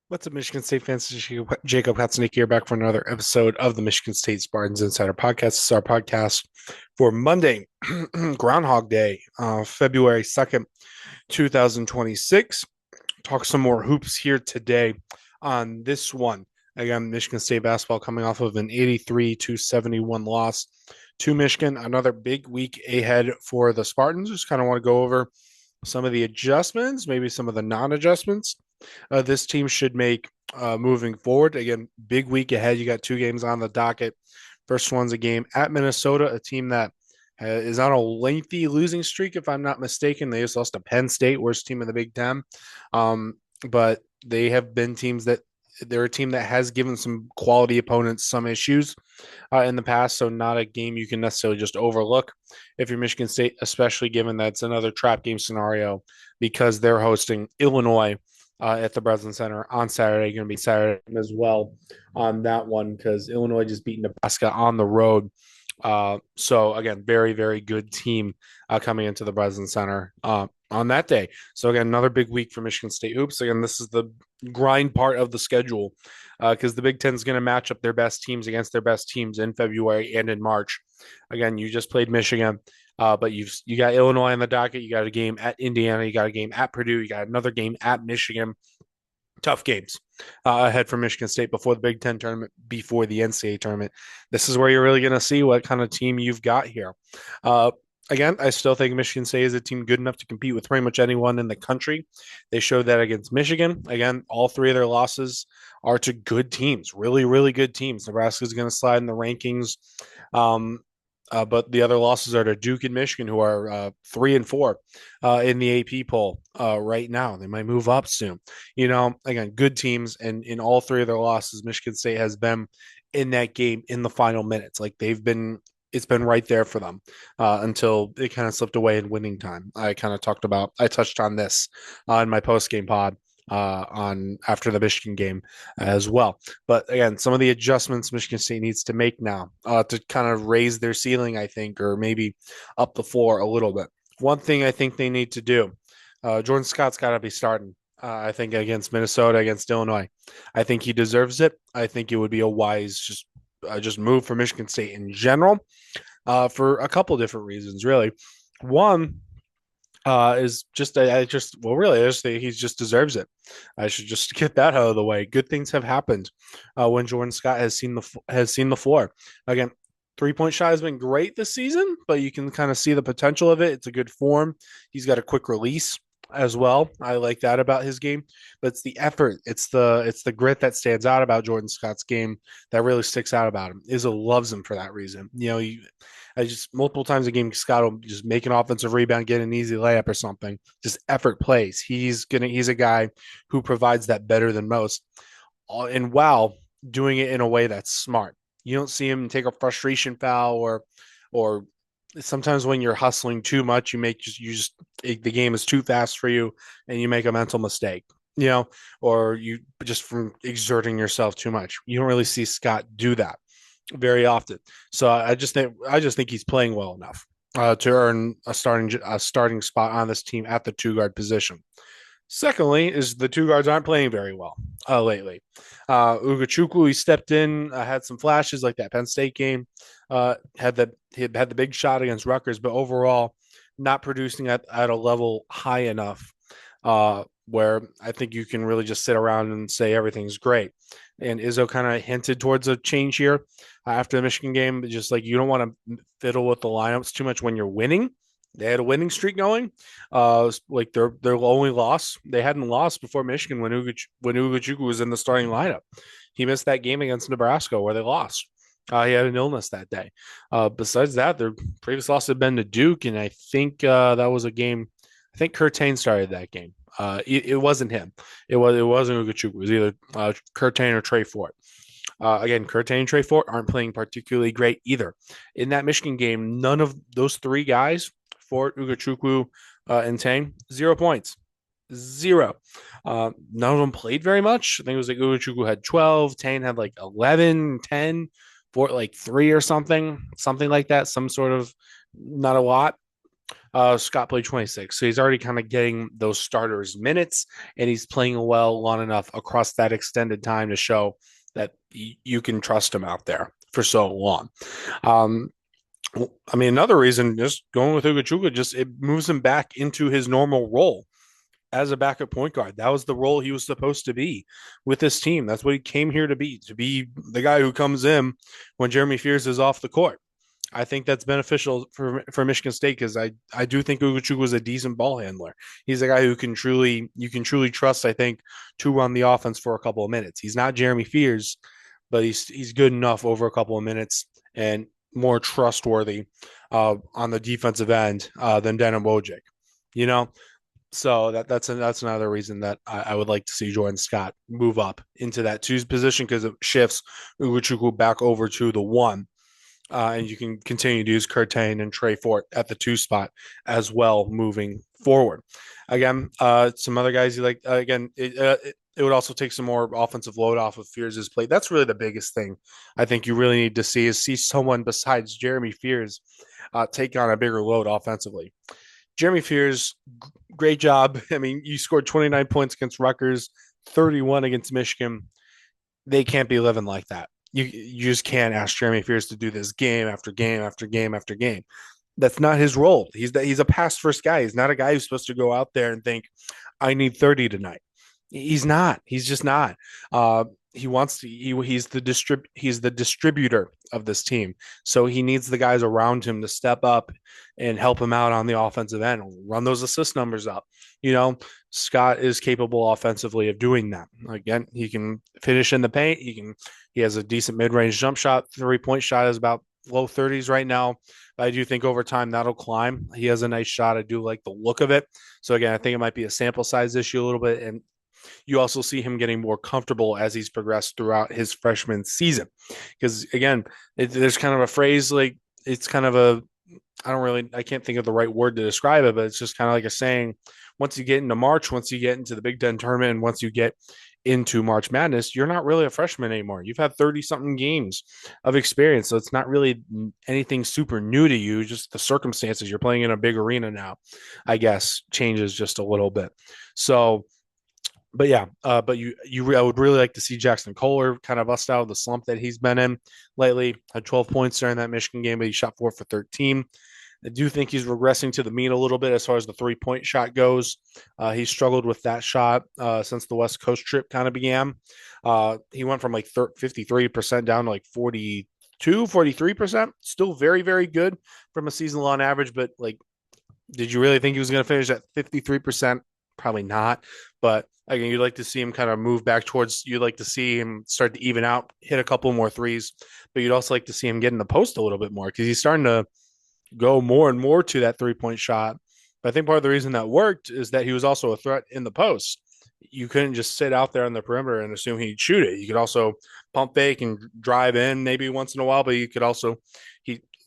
What's up, Michigan State fans? This is Jacob Katznick here, back for another episode of the Michigan State Spartans Insider Podcast. This is our podcast for Monday, Groundhog Day, February 2nd, 2026. Talk some more hoops here today on this one. Again, Michigan State basketball coming off of an 83-71 loss to Michigan. Another big week ahead for the Spartans. Just kind of want to go over some of the adjustments, maybe some of the non-adjustments this team should make moving forward. Again, big week ahead. You got two games on the docket. First one's a game at Minnesota, a team that is on a lengthy losing streak, if I'm not mistaken. They just lost to Penn State, worst team in the Big Ten. But they have been teams that they're a team that has given some quality opponents some issues in the past, so not a game you can necessarily just overlook if you're Michigan State, especially given that it's another trap game scenario because they're hosting Illinois at the Breslin Center on Saturday. Going to be Saturday as well on that one because Illinois just beat Nebraska on the road. So again, very, very good team coming into the Breslin Center on that day. So again, another big week for Michigan State hoops. Again, this is the grind part of the schedule because the Big Ten is going to match up their best teams against their best teams in February and in March. Again, you just played Michigan. But you got Illinois on the docket. You got a game at Indiana. You got a game at Purdue. You got another game at Michigan. Tough games ahead for Michigan State before the Big Ten tournament, before the NCAA tournament. This is where you're really going to see what kind of team you've got here. Uh, Again, I still think Michigan State is a team good enough to compete with pretty much anyone in the country. They showed that against Michigan. Again, all three of their losses are to good teams, really, really good teams. Nebraska is going to slide in the rankings. But the other losses are to Duke and Michigan, who are 3 and 4 in the AP poll right now. They might move up soon. Again, good teams, and in all three of their losses, Michigan State has been in that game in the final minutes. Like it's been right there for them until it kind of slipped away in winning time. I touched on this in my post game pod on after the Michigan game as well. But again, some of the adjustments Michigan State needs to make now to kind of raise their ceiling, I think, or maybe up the floor a little bit. One thing I think they need to do, Jordan Scott's got to be starting. I think against Minnesota, against Illinois, I think he deserves it. I think it would be a wise just move for Michigan State in general, for a couple different reasons, really. One is just I just well really I just think he just deserves it. I should just get that out of the way. Good things have happened when Jordan Scott has seen the floor. Again, 3 point shot has been great this season, but you can kind of see the potential of it. It's a good form. He's got a quick release as well. I like that about his game. But it's the effort, it's the grit that stands out about Jordan Scott's game that really sticks out about him. Izzo loves him for that reason. I just multiple times a game, Scott will just make an offensive rebound, get an easy layup or something. Just effort plays. He's a guy who provides that better than most, and while doing it in a way that's smart. You don't see him take a frustration foul or sometimes when you're hustling too much, the game is too fast for you and you make a mental mistake. Or you just from exerting yourself too much. You don't really see Scott do that very often. So I just think he's playing well enough to earn a starting spot on this team at the two guard position. Secondly, is the two guards aren't playing very well lately. Ugachukwu, he stepped in, had some flashes like that Penn State game, he had the big shot against Rutgers, but overall not producing at a level high enough where I think you can really just sit around and say everything's great. And Izzo kind of hinted towards a change here after the Michigan game, just like you don't want to fiddle with the lineups too much when you're winning. They had a winning streak going. Like their only loss, they hadn't lost before Michigan when Ugachukwu was in the starting lineup. He missed that game against Nebraska where they lost. He had an illness that day. Besides that, their previous loss had been to Duke, and I think that was a game. I think Curtain started that game. It wasn't him. It wasn't Ugachukwu. It was either Curtain or Trey Fort. Again, Curtain and Trey Fort aren't playing particularly great either. In that Michigan game, none of those three guys, Fort, Ugachukwu, and Tang, 0 points. Zero. None of them played very much. I think it was like Ugachukwu had 12, Tang had like 11, 10, Fort like 3 or something like that. Some sort of not a lot. Scott played 26, so he's already kind of getting those starters minutes, and he's playing well long enough across that extended time to show that you can trust him out there for so long. Um, I mean, another reason just going with Ugochukwu just it moves him back into his normal role as a backup point guard. That was the role he was supposed to be with this team. That's what he came here to be the guy who comes in when Jeremy Fears is off the court. I think that's beneficial for Michigan State because I do think Ugochukwu was a decent ball handler. He's a guy who can truly you can truly trust. I think to run the offense for a couple of minutes. He's not Jeremy Fears, but he's good enough over a couple of minutes and more trustworthy on the defensive end than Denim Wojcik. You know, so that's another reason that I would like to see Jordan Scott move up into that two position because it shifts Ugochukwu back over to the one. And you can continue to use Curtain and Trey Fort at the two spot as well moving forward. Again, some other guys you like. It would also take some more offensive load off of Fears' plate. That's really the biggest thing I think you really need to see someone besides Jeremy Fears take on a bigger load offensively. Jeremy Fears, great job. I mean, you scored 29 points against Rutgers, 31 against Michigan. They can't be living like that. You just can't ask Jeremy Fears to do this game after game after game after game. That's not his role. He's a pass first guy. He's not a guy who's supposed to go out there and think, I need 30 tonight. He's not. He's just not. He wants to. He's the distributor of this team. So he needs the guys around him to step up and help him out on the offensive end, run those assist numbers up. You know, Scott is capable offensively of doing that. Again, he can finish in the paint. He has a decent mid-range jump shot. 3-point shot is about low 30s right now. But I do think over time that'll climb. He has a nice shot. I do like the look of it. So again, I think it might be a sample size issue a little bit. And you also see him getting more comfortable as he's progressed throughout his freshman season. Because again, there's kind of a phrase like it's kind of a I can't think of the right word to describe it, but it's just kind of like a saying. Once you get into March, once you get into the Big Ten tournament, and once you get into March Madness, you're not really a freshman anymore. You've had 30 something games of experience. So it's not really anything super new to you. Just the circumstances you're playing in a big arena now, I guess, changes just a little bit. So, but yeah, I would really like to see Jackson Kohler kind of bust out of the slump that he's been in lately. Had 12 points during that Michigan game, but he shot 4 for 13. I do think he's regressing to the mean a little bit as far as the 3-point shot goes. He struggled with that shot since the West Coast trip kind of began. He went from like 53% down to like 43%. Still very, very good from a season long average, but like, did you really think he was going to finish at 53%? Probably not. But again, you'd like to see him kind of move back towards, you'd like to see him start to even out, hit a couple more threes, but you'd also like to see him get in the post a little bit more because he's starting to go more and more to that 3-point shot. But I think part of the reason that worked is that he was also a threat in the post. You couldn't just sit out there on the perimeter and assume he'd shoot it. You could also pump fake and drive in maybe once in a while, but you could also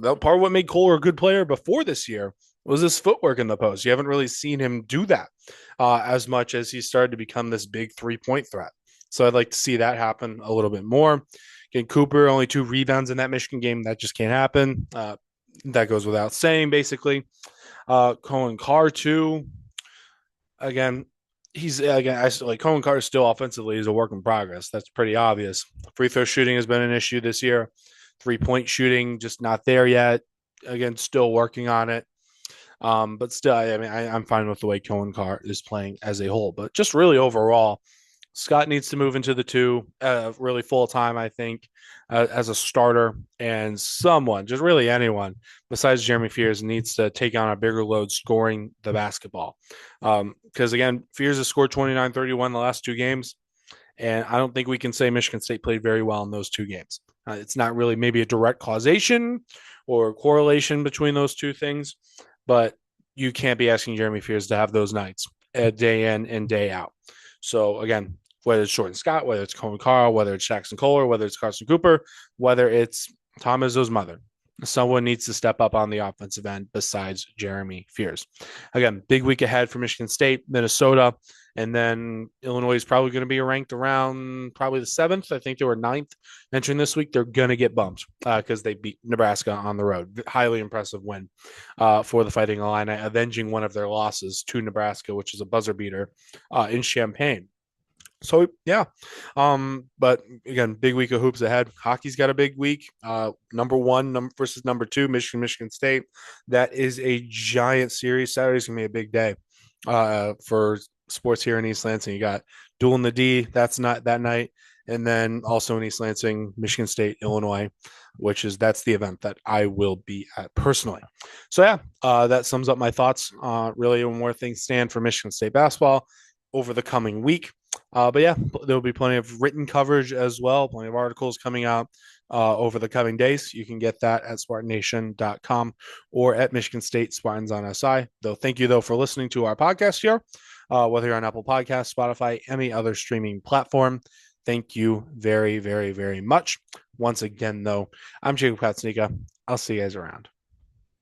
part of what made Kohler a good player before this year was his footwork in the post. You haven't really seen him do that as much as he started to become this big 3-point threat. So I'd like to see that happen a little bit more. Again, Cooper, only 2 rebounds in that Michigan game. That just can't happen. That goes without saying, basically. Cohen Carr, too. Again, Cohen Carr is still offensively is a work in progress. That's pretty obvious. Free throw shooting has been an issue this year. 3-point shooting, just not there yet. Again, still working on it. But still, I mean, I'm fine with the way Cohen Carr is playing as a whole. But just really overall, Scott needs to move into the 2 really full time, I think, as a starter. And someone, just really anyone besides Jeremy Fears, needs to take on a bigger load scoring the basketball. Because, again, Fears has scored 29, 31 the last 2 games. And I don't think we can say Michigan State played very well in those 2 games. It's not really maybe a direct causation or correlation between those 2 things, but you can't be asking Jeremy Fears to have those nights day in and day out. So again, whether it's Jordan Scott, whether it's Cohen Carl, whether it's Jackson Kohler, whether it's Carson Cooper, whether it's Tom Izzo's mother, someone needs to step up on the offensive end besides Jeremy Fears. Again, big week ahead for Michigan State. Minnesota And then Illinois is probably going to be ranked around probably the seventh. I think they were ninth entering this week. They're going to get bumped because they beat Nebraska on the road. Highly impressive win for the Fighting Illini, avenging one of their losses to Nebraska, which is a buzzer beater in Champaign. So yeah, but again, big week of hoops ahead. Hockey's got a big week. Number one versus number two, Michigan State. That is a giant series. Saturday's gonna be a big day for sports here in East Lansing. You got Duel in the D. That's not that night, and then also in East Lansing, Michigan State, Illinois, that's the event that I will be at personally. So yeah, that sums up my thoughts. Really, on where things stand for Michigan State basketball over the coming week. But yeah, there'll be plenty of written coverage as well, plenty of articles coming out over the coming days. You can get that at SpartanNation.com or at Michigan State Spartans on SI. Though, thank you though for listening to our podcast here, whether you're on Apple Podcasts, Spotify, any other streaming platform. Thank you very, very, very much. Once again, though, I'm Jacob Katznika. I'll see you guys around.